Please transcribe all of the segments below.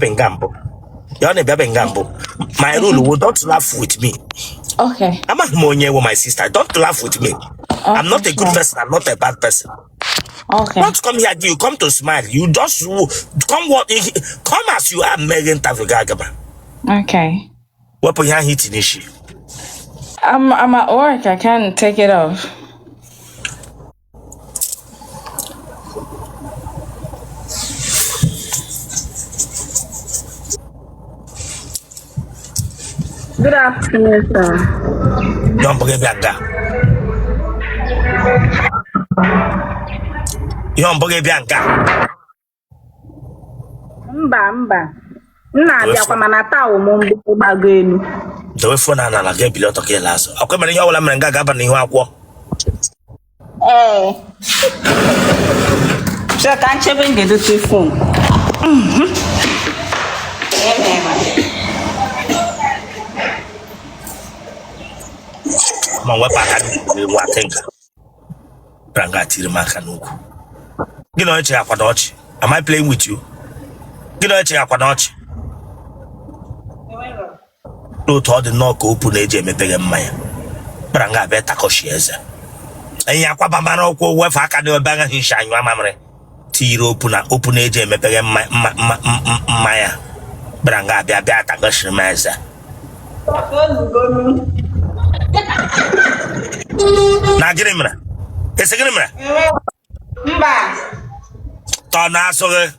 Bengambo. You're a Bengambo. My rule will not laugh with me. Okay. I'm not Monye with my sister. Don't laugh with me. Okay, I'm not a good person. I'm not a bad person. Okay. Don't come here. You come to smile. You just come as you are, Megan Tavigagaba. Okay. What are you hitting issue? I'm at work. I can't take it off. Good afternoon, sir. Don't forget Bianca. You don't forget Bianca. Mba. Nna abịa kwa mana taa ụmụ gbago elu. The phone na la get below to kill us. Okay, man, you all am nga gaba ni wa. So can't you bring the phone? Man, what back what think? Branga Tirimaka Nuku. You know, it's Aquadoch. Am I playing with you? You know, it's Aquadoch. No, to the knock open age, me peg Maya. Branga beta coshies. And Yaquabamano, where I can do a bag and shine your memory. Tiro open age, me peg Maya. Branga beta coshies. Nigerian. It's a grimmer. Tonasoge.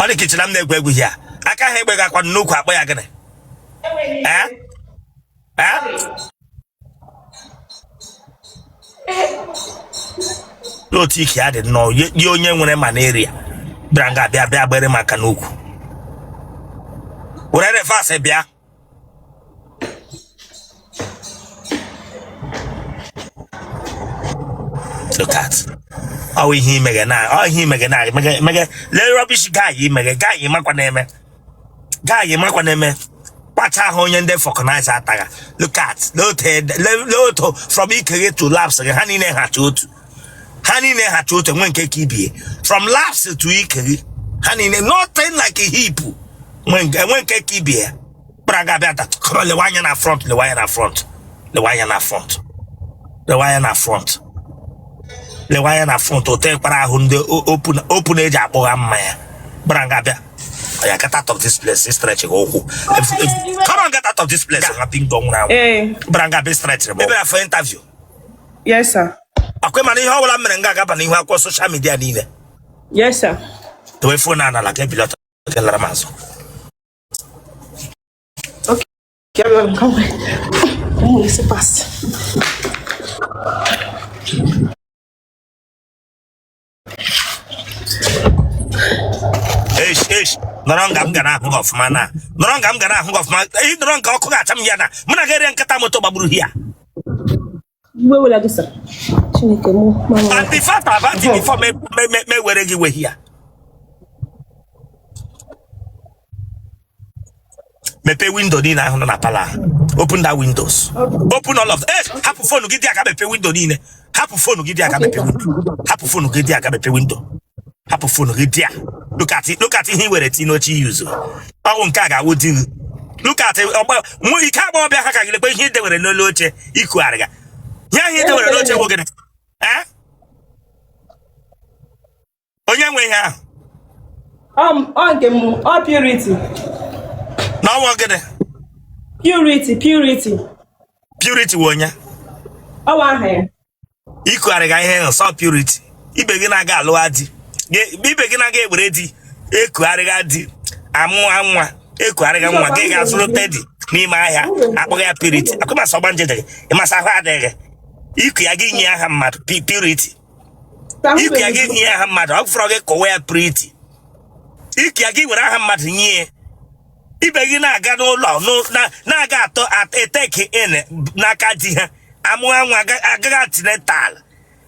On the kitchen, I'm there with ya. I can't have back on no quite by again. No tiki, I didn't know you young one in my area. Branga Bia Berry Macanuku. Whatever fast, Bia. Look at. Oh, he mega now. Oh, he mega now. Mega. Let rubbish guy. He mega guy. He makwaneme. Guy. He makwaneme. Watch how honey there for connect ataga. Look at. Loto from Ikere to Laps. Honey ne hachut. Honey ne hachut. And when keki from Laps to Ikere. Honey ne nothing like a heap. When keki be. Braga beata. Come on, the wire in front. The wire in front. The wire in front. The wire in front. The wire na front hotel para hunde open age abo amaya. Branga bia. I get out of this place, stretch go. Come on, get out of this place. I'm ping dong now. Branga be stretch. Maybe for interview. Yes, sir. Akwe mani how la menga gaba ni wa social media ni le. Yes, sir. The way phone na la get below to la ramazo. Okay. Come on. Come on, pass. Norongam gana hung of mana. Norongam gana hung of my. Don't go cook at Yana. Munagarian Katamoto Babru here. Where will I do, sir? And the fact about it before me where you were here. Me pay window in a pala. Open that windows. Open all of them. Happy phone to get the pay window in. Happy phone to get the window. Happy phone to get the window. Happy phone to get Look at it here where it's no use. I won't caga would do. Look at it. We can't go back here. There were no loche equariga. Yeah, here there were no loche working. Eh? Oh, young way here. All purity. Now we're gonna Purity. Purity one ya. Oh, I have. Equariga here, so purity. You begin a galoadi. Be begin a get ready. Equariga di. Amwa. Equariga one gig as rotated. Ni Maya. Apoga purity. I come as a bandit. It must have had a Equagin ya hamad. Purity. Equagin ya hamad. I'll forget Korea pretty. Equagin with a hamad near. Ibegina got no law, no, na got at a take in Nakati. Amwa got netal.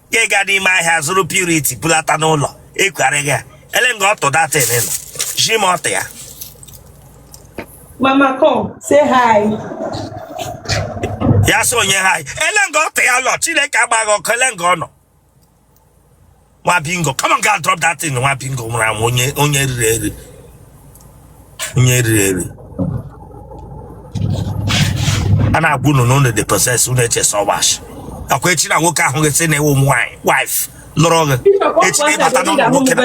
Ye got in my house, purity, Pulatanola, Equarega. Ellen got to that in Jimotea. Mama, come, say hi. Yes, on your high. Ellen got a lot, Chile Cabago, Calengono. Nwa bingo. Come on, girl, drop that thing. Nwa bingo. Onye riri. Ana agunu no the process una che so wash. Akwa echi na nwoke ahụ gese na ewo wife. Loro echi na bata no nwoke na.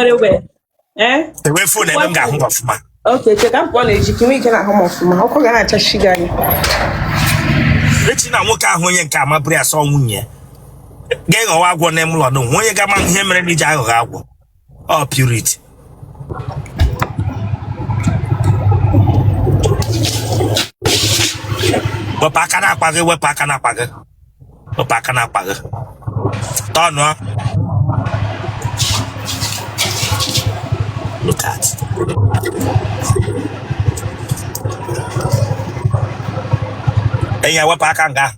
Ewe phone ebe m ga ahụ ọfụma. Okay, check up on it. Can we get a home of my uncle and I touch sugar? Echi na nwoke ahụ onye nke amabiri asọ nwunye. Ga-eghọwa agwọ na emụlọ no. Onye ga ma ihe mere n'ije aghọghọ agwọ. Oh, purity. Wepụ aka na-akpa gị. Tọnụ. Look at. Eya wepụ aka nga.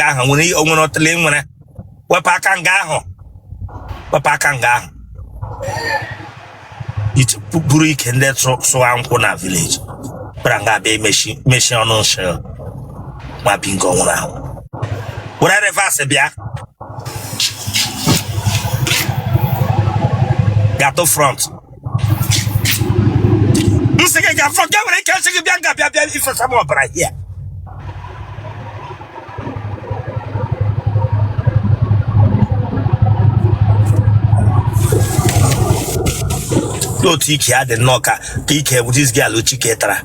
Ahụ. Nwere otele nwere. Wepụ aka nga ahụ. Buru ike ndị sụwa nkwụ na village. Bara nga be meshi ọnụ nshị. Nwa bingo nwụrụ ahụ. Were reverse bịa. Gato front. Nsike ga front. Ga were ike nsike bịa ife sama ọbara here. N'otu ike ya dị nnọọ ka ike bụ this girl Chike tara.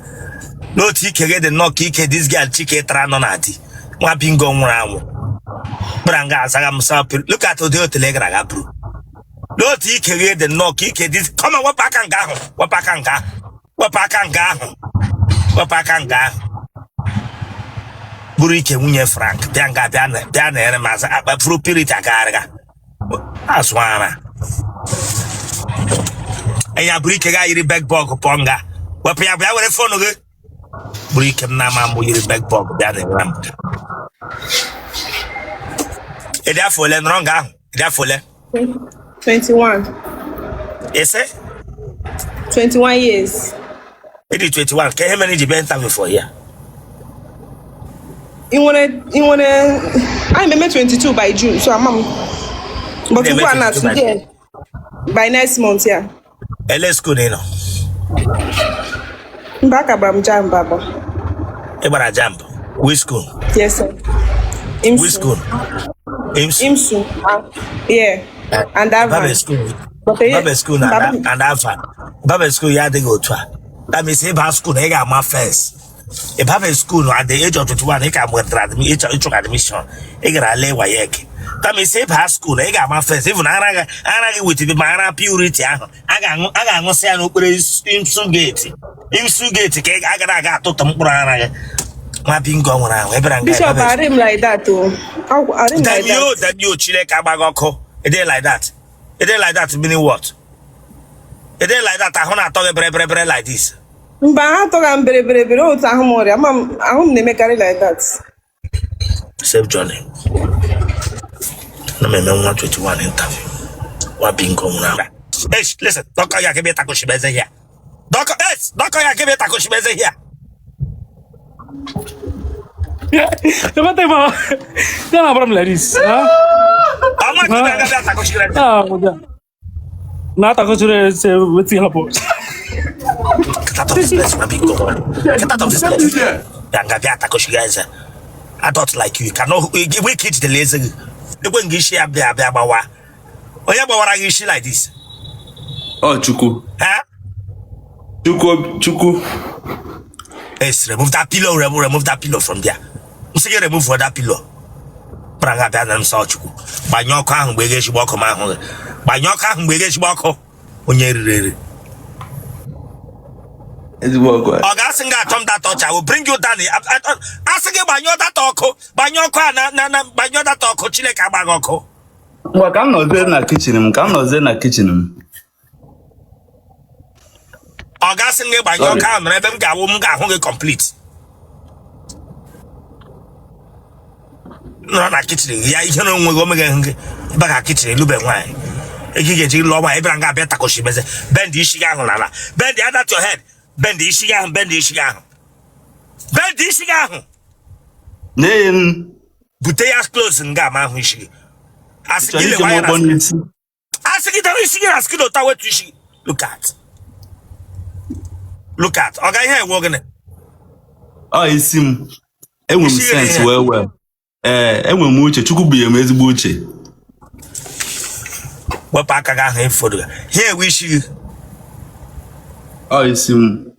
N'otu ike gị dị nnọọ ka ike this girl Chike tara nọ na di. Nwa bingo nwụrụ anwụ. Kpara nga azaga m sa look at ụdị otele gara aga buru. N'otu ike gị dị nnọọ ka ike this come on wepụ aka nga ahụ. Buru ike nwunye Frank bịa na ere maza akpa furu piriti agarịga. Asụara. Enya buru ike ga yiri Bonga Bonga. Wepụ ya bịa were fonu gị. Buru ike m na ama mbụ yiri Bonga bịa na ere m. Ịdị afọ ole nọrọ nga ahụ? Ịdị afọ ole? 21. Ese? 21 years. Ịdị 21. Ka ihe mere iji bịa interview for here? I may 22 by June, so I'm but you are not today. By next month, yeah. LS school, you know. Back about jam, Baba. Ebara jump. Which school? Yes, sir. Which school? IMSU. Yeah. And Baba school. Baba school and Alpha. Baba school, you had to go to. That means if school, they got my first. If have a school at the age of 21, he can went to admission. He got a lay wayek. That means if high school, he got my first. Even I with the my purity. I got say no in Sugate. In Sugate, I got to Tamburana. My bingo around. Bishop, I didn't like that too. I didn't like that. That you Chile Kabagoko. A day like that. A day like that meaning what? A day like that, I want to talk a like this. But I thought I'm very old. I'm make carry like that. Save Johnny. No, me 121 interview. What bingo now? Hey, listen, Doctor Yakibe Takoshibeze here. Doctor Yakibe Takoshibeze here. Don't have problem like this. I'm not going to Takoshibeze. Not Takoshibeze, what's happened? Get out of this place, my bingo. Get out of this place. I thought like you cannot we kids the lazy. The one gishi abawa. Oh yeah, but gishi like this. Oh, Chuku. Huh? Chuku. Yes, remove that pillow. Remove that pillow from there. Must remove for that pillow. Pranga bana msa Chuku. Banyoka ahụ mgbe geshi gbako ma ahụ. Banyoka ahụ mgbe geshi gbako. Onye rere. Augustin got Tom that touch. I will bring you down. Ask you by your talk, by your by your talk, Chile Cabagoko. Well, I'm not there in the kitchen. Come not there in the kitchen. Augustin by your car, Rebem Gawum complete. No, not kitchen. Yeah, you know, we're going back at kitchen, Luben wine. You get you lower, everyone got better Koshibes. Bend the Shigan, bend the other to your head. Bend the Shigan. Then Buteas close and gamma wishing. As Ask it, is she asking the tower to she? Look at. Okay, here, walking it. Oh, it's him. Enwe m sense well. Enwe m uche, Chukwu bụ ya m ezigbo uche. What pack I got here for the here we see. Oh, it's him.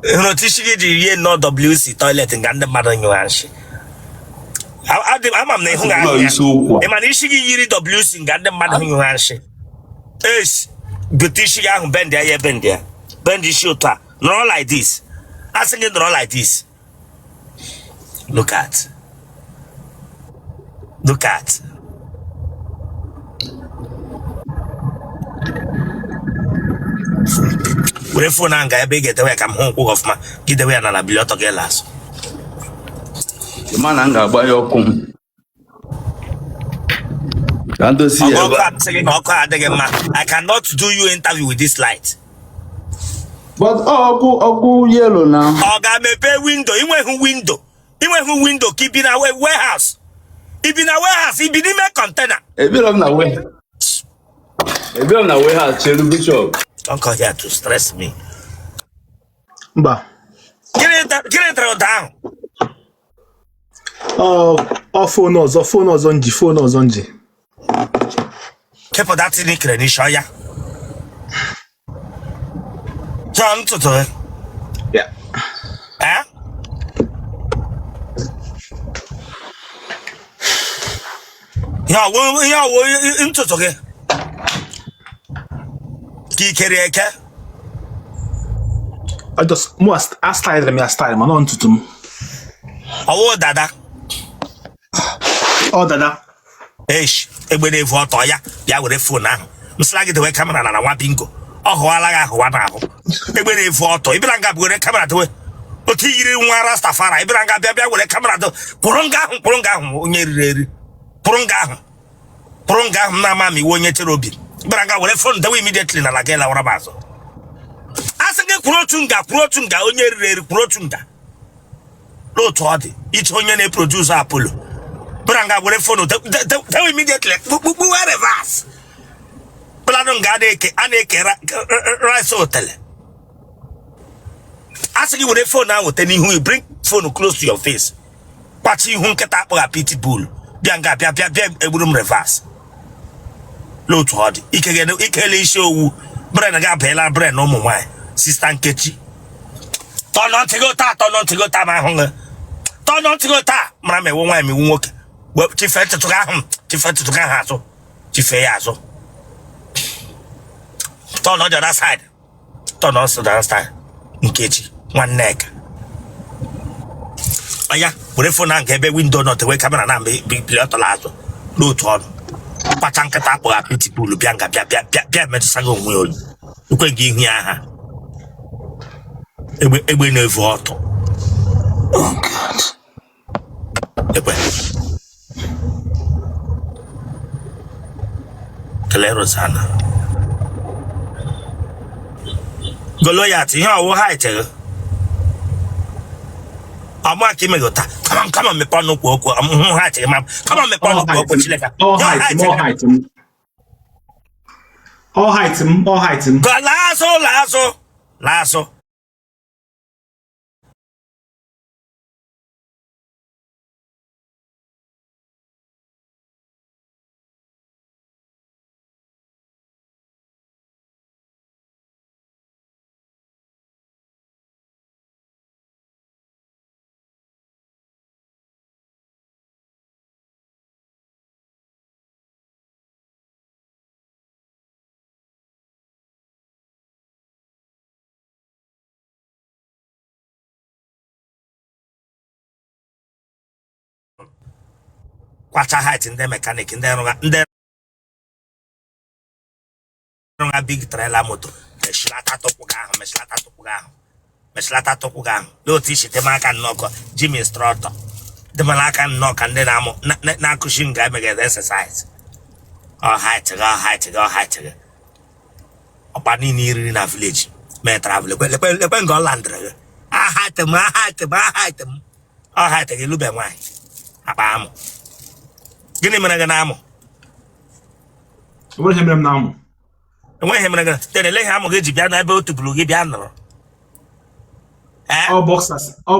You know, teaching you no WC toilet and the mother in your hands. I'm not a man. Is she yiri WC and got the mother in your hands? Yes, but teaching young bend there, bend there. Bend the shooter. Not like this. I think it not like this. Look at. We phone and guy big get away come home of my get away and I'll be lot of girls. The man anga agba ya ọkụ m. Ka ndo si I cannot do you interview with this light. But ọkụ yellow now. Oga mepe window, inwe window keep in our warehouse. If in a warehouse, if in a container. Ebi na warehouse chelu bishop. Don't come here to stress me. Mba. Get it down. Phone ọzọ nji. Keep that in the show ya. John to Yeah. Eh? Yeah, into okay. I just must style them, man, on to them. Oh, dada. Eish, everybody for Toya, ya with a phone now. Mslag the way camera and a wabingo. Oh, I now. Everybody for Toy, Ibranga with a camera to it. But he didn't want Rastafari, Ibranga Babia with a camera to Purunga, Namami, one yet Robin. Ibranga with a phone the immediately na la gela or abazo. Asenge Protunga, onye Protunga. No toddy, each onion producer Apollo. Branga will phone tell immediately. Where vas? Planonga rice hotel. Asking you with a phone now with any who bring phone close to your face. Patchy who get up a pity bull. Bianga a room reverse. Low toddy, Ikele show Brenna Bella Bren no more. Sister Ketchy. Turn on to go ta, my hunger. Turn on to go ta, Mamma won't want me walk. Well, Chief to Gahaso. Chief. Turn on the other side. Turn on to the other side. Nkechi, one neck. Aya, with phone and get window not the way camera and be lazo. No turn. Patanka tapo a pity pool, Bianca, Pia Metasago will. You can give me a Ebe no voto. Oh God. Ebe. Kelero sana. Goloyati, how height. I'm working me gota. Come on, me pano kuoko. I'm height, ma'am. Come on, me pano kuoko chileka. All height him. Lasso. Kwacha height in the mechanic in there a big trailer motor. Meslata topuga. No tishi the maka knock Jimmy instructor. The malaka knock and then I'm na cushion guy make exercise. All height. Upani near in a village. May travel. When go land. I height them. All height a little wine. Abam. Gini mana ganamo? What him now? enweghị mere gị telele ha amụghị eji bịa na ebe otu buru gị bịa nọrọ all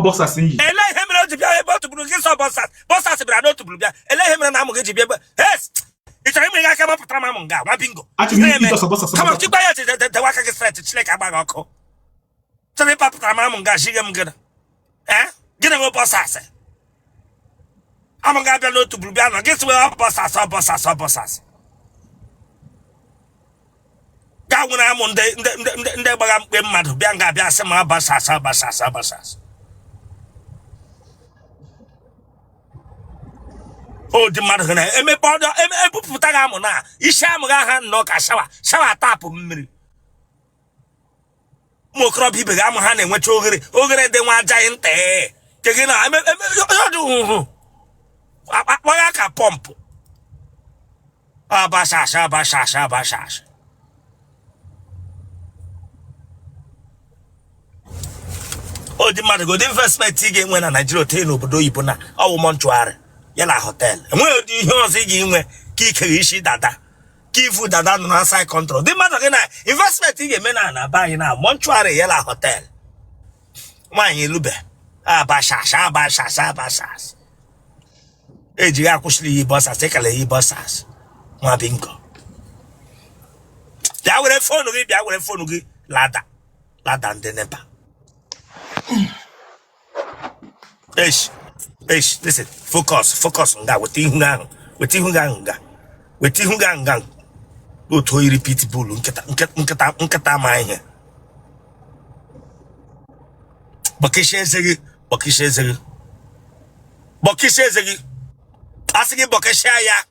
boxers in you. ele ihe mere o ji bịa ebe otu buru gị sọ bọsas bịara n'otu buru bịa ele ihe mere na amụghị eji bịa ebe ị chọrọ imere gị aka mapụtara m amụ nga nwa bingo kama chikwa ya dewa aka gị stret Chineke agba gị ọkụ chọrọ ịpapụtara m amụ nga shige m gịnị gịnị nwe bọsas amụ nga bịa n'otu buru bịa nọ gị siwe bọsas ga nwere amụ ndị gbagha mkpe mmadụ bịa nga abịa sị ma abasas o dị mmadụ na emepe ọdọ ebupụta gị amụ na isi amụ gị aha nnọọ ka shawa tapụ mmiri ụmụ okorobịa ibe gị amụ ha na-enwecha oghere dị nwa ajaghị nta ke gị na ọdụ hụhụ akpagha ka pọmpụ abasas o dị mmadụ godi investment ị ga-enwe na Nigeria Otele n'obodo oyibo na ọwụ mọnchụarị ya na họteelụ enweghị ụdị ihe ọzọ ị ga-enwe ka ikere isi dada ka ifu dada nọ na side control dị mmadụ gị na investment ị ga-eme na be anyị na mọnchụarị ya na họteelụ nwaanyị elube abashas ejighị akwụsịrị ya bọsas ekele ya bọsas nwa bingo bịa were fonu gị lada ndị nepa listen, focus nga weta ihu nga otu oyi repeat bull nkịta ma ihe bọkịsha eze gị asị gị bọkịsha ya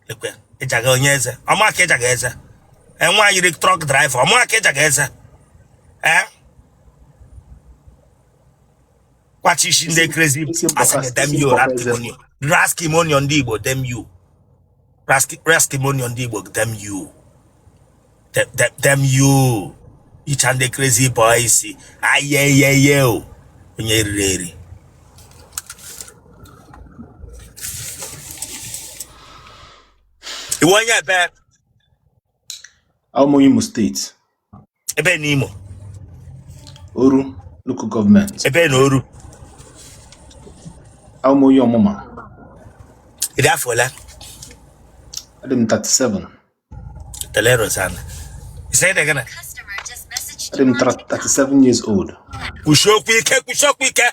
ekwe ịjaga onye eze ọma ka ịjaga eze nwaanyị yiri truck driver ọma ka ịjaga eze kwachishi ndị crazy asị dem you raskimonion ndị Igbo dem you raskimonion ndị Igbo dem you icha ndị crazy boys ayeyeye o onye riri eri iwe onye ebe Imo State ebe n'Imo Oru local government ebe na Oru Aumoyi ọmụma ịdị afọ ole? Adị m 37 Tele Rosanna ise ịdị gịnị? Adị m 37 years old. Kwusiokwu ike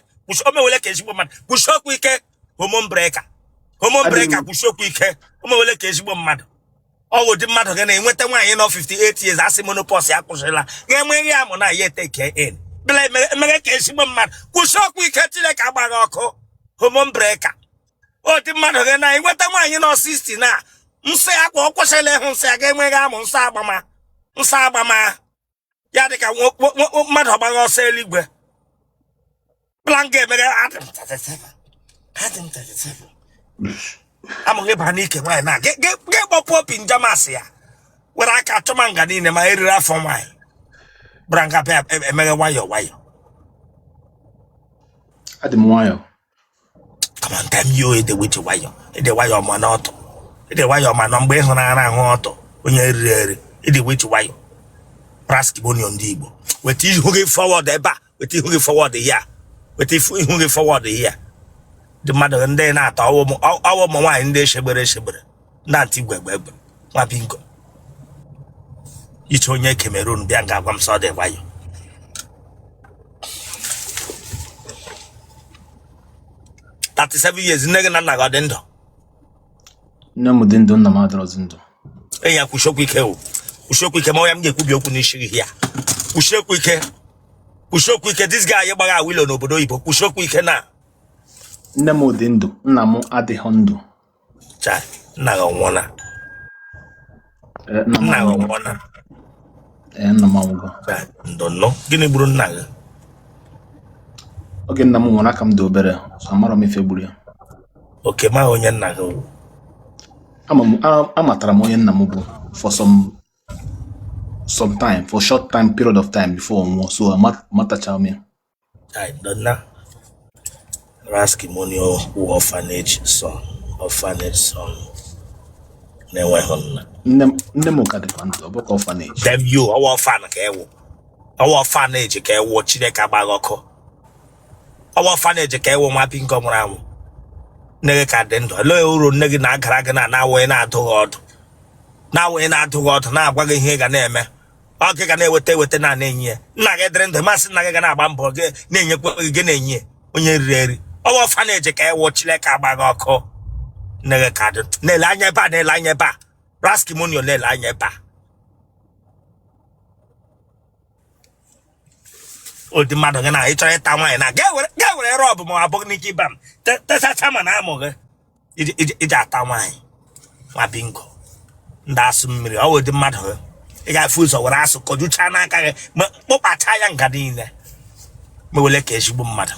omewele ka ezigbo mmadụ kwusiokwu ike homombreka kwusiokwu ike omewele ka ezigbo mmadụ ọgwụ dị mmadụ gị na-enweta nwaanyị nọ 58 years asị monopause ya kwụsịrịla ga-enweghị amụ na ya eteke in bịa emeghe ka ezigbo mmadụ kwusiokwu ike Chineke agbaghị ọkụ homombreka o dị mmadụ gị na-enweta nwaanyị nọ 60 na nsọ ya kwa ọ kwụsịrịla ịhụ nsọ ya ga-enweghị amụ nsọ agbama ya dịka mmadụ ọgbaghị ọsọ eluigwe planga emeghe adịm 37 amụghị ba n'ike nwaanyị na ga-ekpọpụ opi njamasị ya were aka chọma nga niile ma eriri afọ nwaanyị bụra nga bịa emeghe nwayọ Adị m nwayọ come on time yo ede nwayọ ma n'ọtọ ede nwayọ ma nọ mgbe ịhụnanya ahụ ọtọ onye eriri eri ede wechi nwayọ raskimonion ndị Igbo weta ihu gị forward ebe a weta ihu gị forward ya weta ihu gị forward ya dị mmadụ ndị na-atọ ọwụ ụmụ nwaanyị ndị echegbere ndị antị igwe nwa bingo iche onye Cameroon bịa nga agwa m sọ dị nwayọ years nne gị na nna gị ọ dị ndụ? Nne m dị ndụ, nna m adịrọzi ndụ. Enyi ya kwusiokwu ike ma onye m ga-ekwubi okwu n'isi gị ya kwusiokwu ike this guy gbagha awilo n'obodo oyibo kwusiokwu ike na nne m dị ndụ, nna m adịghị ndụ. Nna gị ọnwụọla? Nna gị ọnwụọla? Nna m anwụgo. Ndụnụ gịnị gburu nna gị? Oge nna m nwụrụ aka m dị obere so amara m ife gburu ya. Oke ma onye nna gị? Amatara m onye nna m bụ for some time, for short time period of time before nwụọ, so amatacha m ya. Donna Raskimonio orphanage son. na-enweghị nna. Nne m ka dịkwa ndụ, ọ bụkwa orphanage. Dem you, ọwa fan ka ewu. Ọwa orphanage ka ewu Chineke agbaghị ọkụ. Ọwa orphanage ka ewu nwa Bonga nwụrụ anwụ. Nne gị ka dị ndụ. Olee uru nne gị na-agara gị na-awụghị na-adụghị ọdụ. Na-awụghị na-adụghị ọdụ na-agwa gị ihe ị ga na-eme. Ọ gị ga na-eweta na na-enye ya. Nna gị dịrị ndụ, masị nna gị ga na-agba mbọ gị na-enyekwa gị na-enye onye riri eri. Ọwa orphanage ka ewu Chineke agbaghị ọkụ. Nne gị ka dị ndụ. Na-ele anya ebe a, na-ele anya ebe a. Raskimonio na-ele anya ebe a. Odi mmadụ gị na ịchọrọ ịta nwaanyị na ga-ewere rọbụ ma ọ bụghị n'ike ịba m tesacha ma na amụ gị iji ata nwaanyị nwa Bonga ndị asụ mmiri. Ọ wụ dị mmadụ gị ị ga-afụ ụzọ were asụ kọjucha n'aka gị ma kpụkpacha ya nga niile ma wele ka ezigbo mmadụ.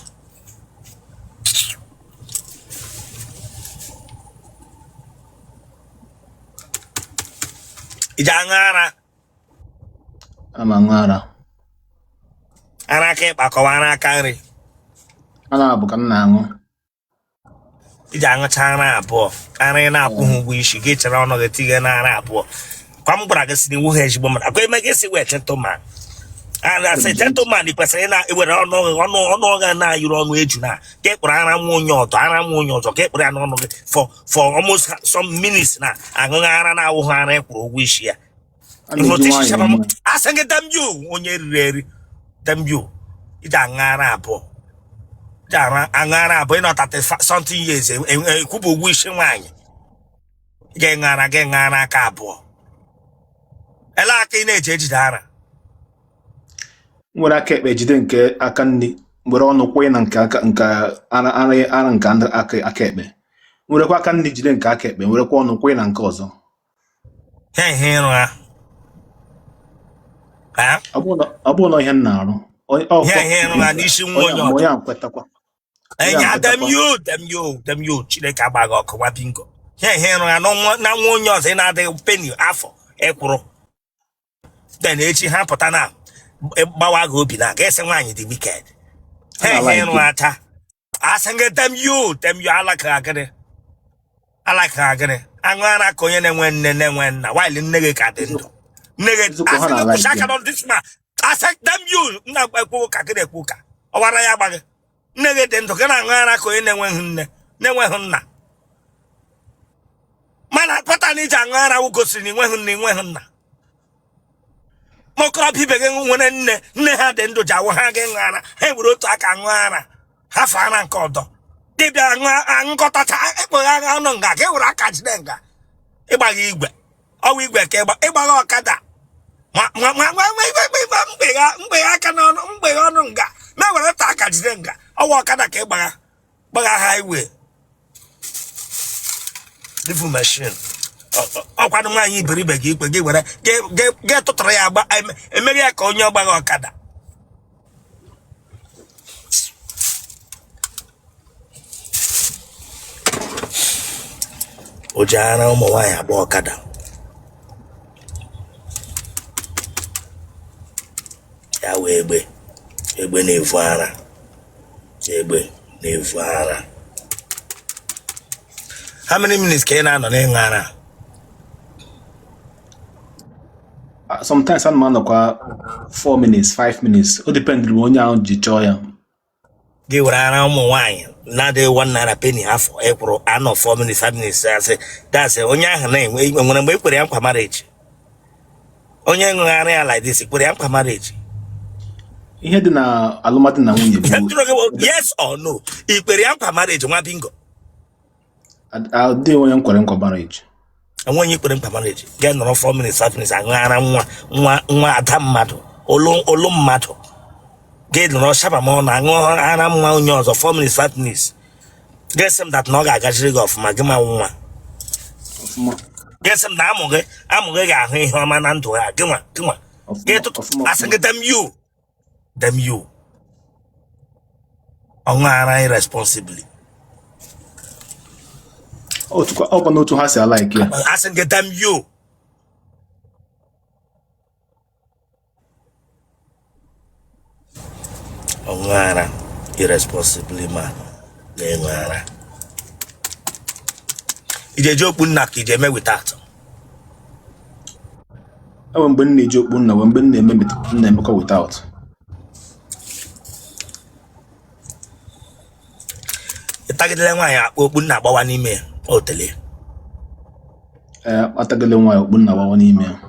Iji aṅụ ara Ama aṅụ ara. ara aka ịkpa kọwa ara aka nri. Ana abụ ka m na-aṅụ. Iji aṅụcha ara abụọ ara ị na-akwụghị ụgwọ isi gị chere ọnụ gị tinye na ara abụọ. Kwa m gwara gị si n'iwu ha ezigbo mmadụ akwa eme gị si wee gentleman. Asị gentleman ị kwesịrị na-ewere ọnụ gị na-ayụrụ ọnụ eju na ka ekpere ara nwa onye ọzọ ka ekpere ya n'ọnụ gị for almost some minutes na aṅụghị ara na-awụghị ara ịkwụrụ ụgwọ isi ya. Asị gị damju onye riri eri damju iji aṅụ ara abụọ. Aṅụ ara abụọ ị nọ 30 something years ekwubu ụgwọ isi nwaanyị. Ga-eṅụ ara aka abụọ. Ele aka ị na-eji ejide ara. Nwere aka ekpe jide nke aka nri, were ọnụ kwụnye na nke ara nke aka ekpe. Werekwa aka nri jide nke aka ekpe, werekwa ọnụ kwụnye na nke ọzọ. Ihe ịrụ ha. Ọ bụ na ihe m na-arụ. Ihe ịrụ ha n'isi nwa onye ọzọ. Onye a kwetakwa. Enya dem you Chineke agbaghị ọkụ nwa Bonga. Ihe ịrụ ha na nwa onye ọzọ ị na-adịghị penny afọ ekwuru. Then echi ha pụta na gbawa gị obi na ga-esi nwaanyị dị wicked. Ihe ịrụ ha taa. Asị gị dem you alakaghị agịrị. Aṅụ ara ka onye na-enwe nne na-enwe nna while nne gị ka dị ndụ. Nne gị asị gị kwụsị aka nọ this man. Asị dem you nna ekwu ka gị na-ekwu ka ọ wara ya agbaghị. Nne gị dị ndụ gị na-aṅụ ara ka onye na-enweghị nne na-enweghị nna. Mana pụta na iji aṅụ ara wụ gosiri na ịnweghị nna. Ma okorobịa ibe gị nwere nne ha dị ndụ ji awụ ha gị ṅụ ara ha ewere otu aka aṅụ ara ha faa na nke ọdọ. Dibịa aṅụkọtacha ekpeghe agha ọnụ nga ka e were aka jide nga ịgbaghị igwe ọwa igwe ka ịgbagha ọkada mgbeghe aka n'ọnụ mgbeghe ọnụ nga ma ewere otu aka jide nga ọwa ọkada ka gbagha ha iwe divu machine. Ọkwanụ nwaanyị iberibe gị ikpe gị were gị tụtụrụ ya agba emere ya ka onye ọgbagha ọkada. O ji ara ụmụ nwaanyị agba ọkada. Ya wee egbe na-evu ara. Egbe na-evu ara. How many minutes ka ị na-anọ n'ịṅụ ara? Sometimes I'm anọkwa 4 minutes, 5 minutes. O dependiri onye ahụ ji chọọ ya. Gị were ara ụmụ nwaanyị na-adịghị 1 naira penny afọ ekwuru anọ 4 minutes, 5 minutes asị dasị onye ahụ na-enwe nwere mgbe ekwere ya nkwa marriage. Onye ṅụghị ara ya like this kwere ya nkwa marriage. Ihe dị na alụmdi na nwunye bụ yes or no? Ikwere ya nkwa marriage nwa Bonga? Adịghị onye nkwere nkwa marriage. Enweghị ikwere nkwa marriage. Ga nọrọ 4 minutes, 5 minutes aṅụ ara nwa ada mmadụ olu mmadụ. Ga nọrọ shaba ma ọ na-aṅụ ara nwa onye ọzọ 4 minutes, 5 minutes. Ga-esi m that na ọ ga-agajiri gị ọfụma gị ma nwa. Ga-esi m na amụghị ga-ahụ ihe ọma na ndụ ha gị nwa. Asị gị dem you ọṅụ ara irresponsibly. Ọ bụ n'otu ha si alaiki ya. Asị gị dem you. Ọṅụ ara irresponsibly man na-enwe ara. Ije okpu nna ka ije eme without. Ewe mgbe m na-eji okpu nna, mgbe m na-emekọ without. Itagidele nwaanyị akpa okpu nna agbawa n'ime Otele. Atagidele nwaanyị okpu nna agbawa n'ime ya.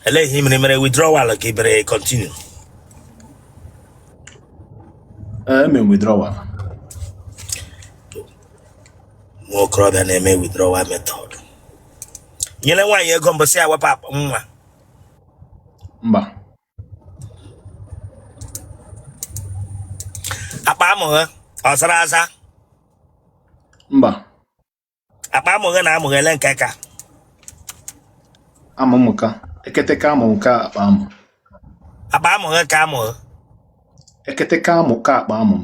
Ele ihe mere withdrawal ka ibere continue. Eme withdrawal. Nwokorobịa na-eme withdrawal method. Nyere nwaanyị ego mbọsị ya wepụ akpa nwa. Mba. Akpa amụghị ọzara aza. Mba. Akpa amụghị na amụghị ele nke ka. Amụmụka. Eketeka amụmụka akpa amụ. Akpa amụghị ka amụghị. Eketeka amụka akpa amụ.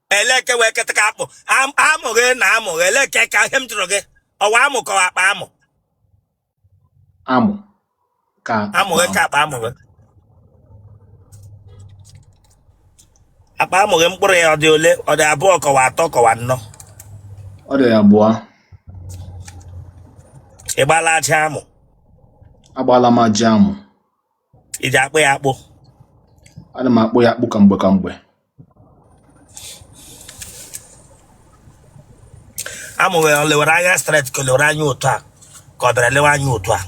Ele ke wee keteka akpụ. Amụghị na amụghị ele nke ka ihe m jụrụ gị. Ọwa amụkọwa akpa amụ. Amụ. Ka Amụghị ka akpa amụghị. Akpa amụghị mkpụrụ ya ọ dị ole? Ọ dị abụọ kọwa atọ kọwa nnọ. Ọ dị abụọ. Ị gbala aja amụ. Agbala m aja amụ. Iji akpụ ya akpụ. Ana m akpụ ya akpụ ka mgbe. Amụghị ọ lewere anya straight ka o lewere anya otu a ka ọ bịara lewe anya otu a.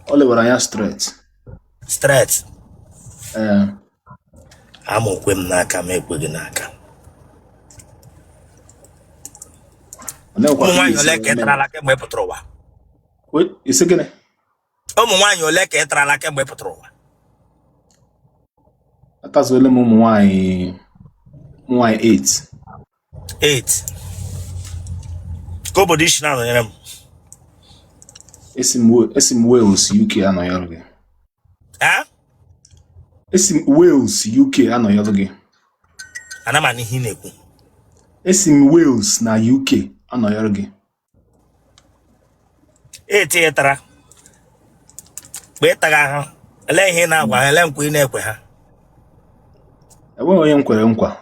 Ọ lewere anya straight. Straight. Amụkwe m n'aka m ekweghị n'aka. Ụmụ nwaanyị ole ka ị tarala kemgbe ị pụtara ụwa? Isi gịnị? Ụmụ nwaanyị ole ka ị tarala kemgbe ị pụtara ụwa? Atazuole m ụmụ nwaanyị 8. 8. Ka obodo isi na-anọnyere m. Esi m Wales, UK anọnyere gị. Esi m Wales, UK anọnyere gị. Ana m anụ ihe ị na-ekwu. Esi m Wales na UK anọnyere gị. 8 tara. Mgbe ị taga ahụ, ele ihe ị na-agwa ha, ele nkwa ị na-ekwe ha. Enweghị onye m kwere nkwa.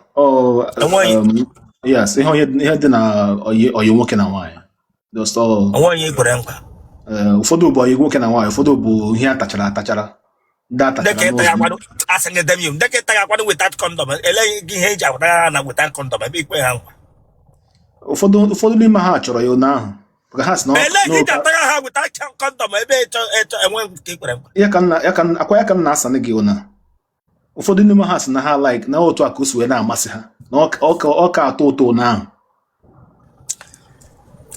Yes, ihe dị na oyi nwoke na nwaanyị. Onwe onye kwere nkwa. Ụfọdụ bụ oyi nwoke na nwaanyị, ụfọdụ bụ ihe atachara. Asị gị dem deke taga akwado without condom. Ele ihe eji akwụta na without condom ebe ikpe ha nkwa. Ụfọdụ n'ime ha chọrọ ya ụnyaahụ. Ele gị ga-ataga ha without condom ebe enwe nke ikwere nkwa. Akwa ya ka m na-asa gị ụna. Ụfọdụ n'ime ha sị na ha like na otu a ka o si wee na-amasị ha. Na ọ ka atọ ụtọ ụnyaahụ.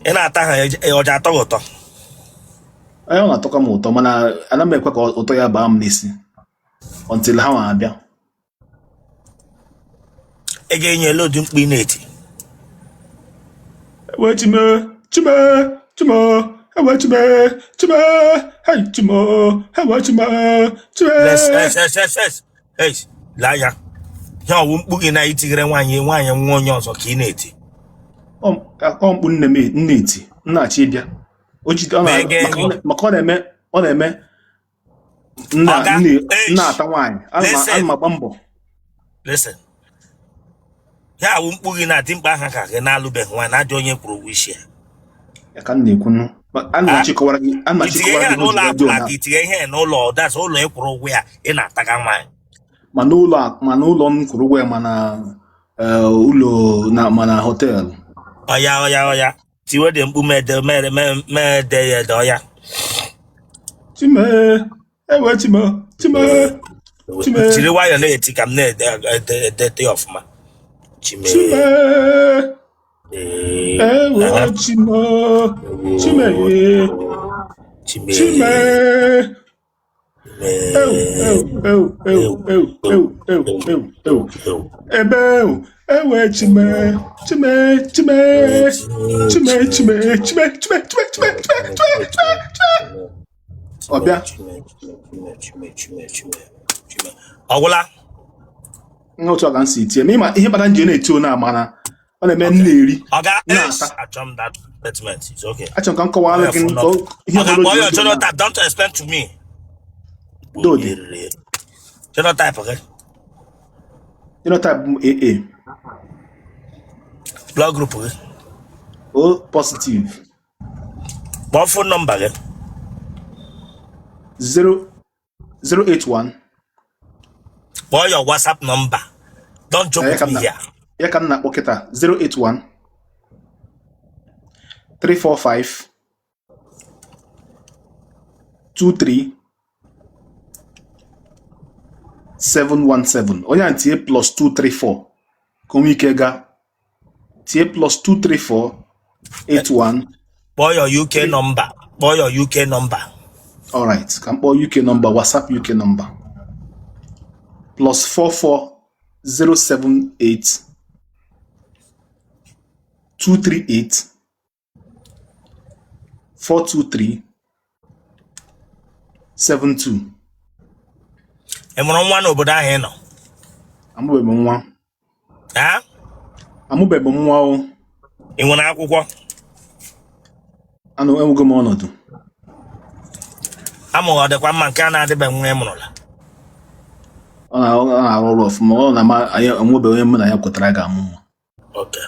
Ị na-ata ha ọja atọ gị ụtọ. Ọ na-atọka m ụtọ mana ana m ekwe ka ụtọ ya baa m n'isi until ha nwa abịa. Ị ga-enye lodu mkpu ị na-eti. Ewe chime, ewe chime, hey chimo, ewe chime. Hey, laa ya. Ihe ọwụ mkpu gị na-etigere nwaanyị nwa onye ọzọ ka ị na-eti. Ọ mkpu nne eti, nna-achị ịbịa. Maka ọ na-eme nna-ata nwaanyị. Ana m agba mbọ. Listen. Ya awụ mkpu gị na-ati mkpa aha ka gị na-alụbeghị nwaanyị na-adị onye kwuru ụgwọ isi ya. Ya ka m na-ekwu. Ana chịkọwara gị. Itinye ihe n'ụlọ ọdasa ụlọ ị kwụrụ ụgwọ ya ị na-ataga nwaanyị. Ma n'ụlọ m kwụrụ ụgwọ ya mana họteelụ. Ọya. Tiwe dị mkpu mede ya ede ọya. Chime, ewe chime. Jiri nwayọ na-eti ka m na-edete ya ọfụma. Chime. Ewe chime. Ewe chime. Ọbịa. Ọgwụla. Otu ọ ga nsi tie. Ma ihe kpatara nje na-eti ona amana. Ọ na-eme nna-eri. Achọm that statement. It's okay. Achọm ka m kọwara gị ihe genotype, don't explain to me. Genotype, okay? Genotype AA. Blood group, okay? O positive. What phone number, okay? 081. Boy, your WhatsApp number. Don't joke with me here. Ya kan na poketa 081 345 23 717. Onye antie plus 234. Komike ga tie plus 234 81. Boy, your UK number. Boy, your UK number. All right. Can boy UK number, WhatsApp UK number. Plus 44078 238 423 72. Emụrụ nwa n'obodo ahụ ị nọ? Amụbeghị m nwa. Ha? Amụbeghị m nwa o. Ị nwere akwụkwọ? Anụ enwego m ọnọdụ. Amụghị ọ dịkwa mma nke a na-adịbeghị nwa ịmụrụla. Ọ na-arụ ọrụ ọfụma. Ọ na-ama anyị enwebeghị onye mụ na ya kwetara ga-amụ nwa. Okay.